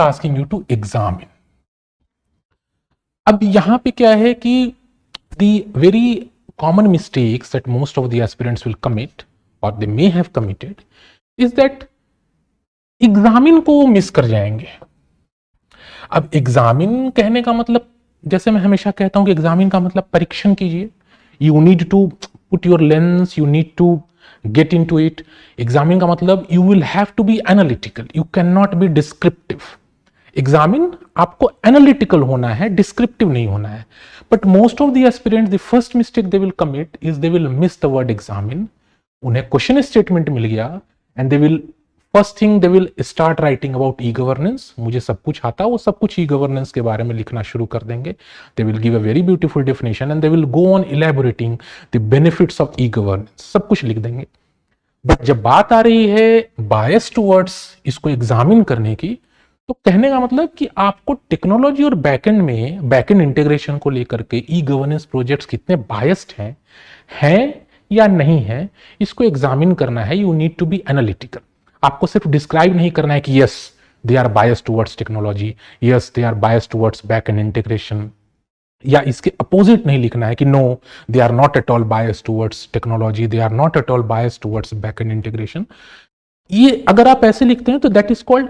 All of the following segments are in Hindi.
asking you to examine. अब यहां पे क्या है कि the very common mistakes that most of the aspirants will commit or they may have committed is that examine को मिस कर जाएंगे. अब एग्जामिन कहने का मतलब, जैसे मैं हमेशा कहता हूं कि एग्जामिन का मतलब परीक्षण कीजिए. You need to put your lens, you need to get into it. Examine का मतलब you will have to be analytical, you can not be descriptive. Examine आपको एनालिटिकल होना है, डिस्क्रिप्टिव नहीं होना है. But most of the aspirants, the first mistake they will commit is they will miss the word examine. उन्हें क्वेश्चन स्टेटमेंट मिल गया and they will first thing they will start writing about e governance. मुझे सब कुछ आता, वो सब कुछ ई गवर्नेंस के बारे में लिखना शुरू कर देंगे. They will give a very beautiful definition and they will go on elaborating the benefits of e governance. सब कुछ लिख देंगे. बट जब बात आ रही है बायस टुवर्ड्स इसको एग्जामिन करने की, तो कहने का मतलब कि आपको टेक्नोलॉजी और बैकएंड में, बैकएंड इंटीग्रेशन को लेकर के ई गवर्नेंस प्रोजेक्ट्स कितने बायस्ड हैं या नहीं है, इसको एग्जामिन करना है. You need to be analytical. आपको सिर्फ डिस्क्राइब नहीं करना है कि yes they are biased towards technology, yes they are biased towards backend integration, या इसके अपोजिट नहीं लिखना है कि no they are not at all biased towards technology, they are not at all biased towards backend integration. ये अगर आप ऐसे लिखते हैं तो that is called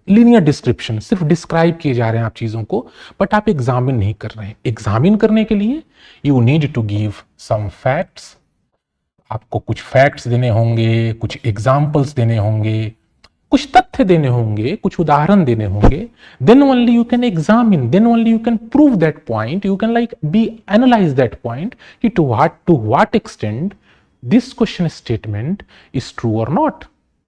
linear description. सिर्फ डिस्क्राइब किए जा रहे हैं आप चीजों को, बट आप एग्जामिन नहीं कर रहे हैं. एग्जामिन करने के लिए you need to give some facts. आपको कुछ फैक्ट्स देने होंगे, कुछ एग्जाम्पल्स देने होंगे, कुछ तथ्य देने होंगे, कुछ उदाहरण देने होंगे. Then only you can examine, then only you can prove that point, you can like be analyse that point कि to what extent this question statement is true और नॉट.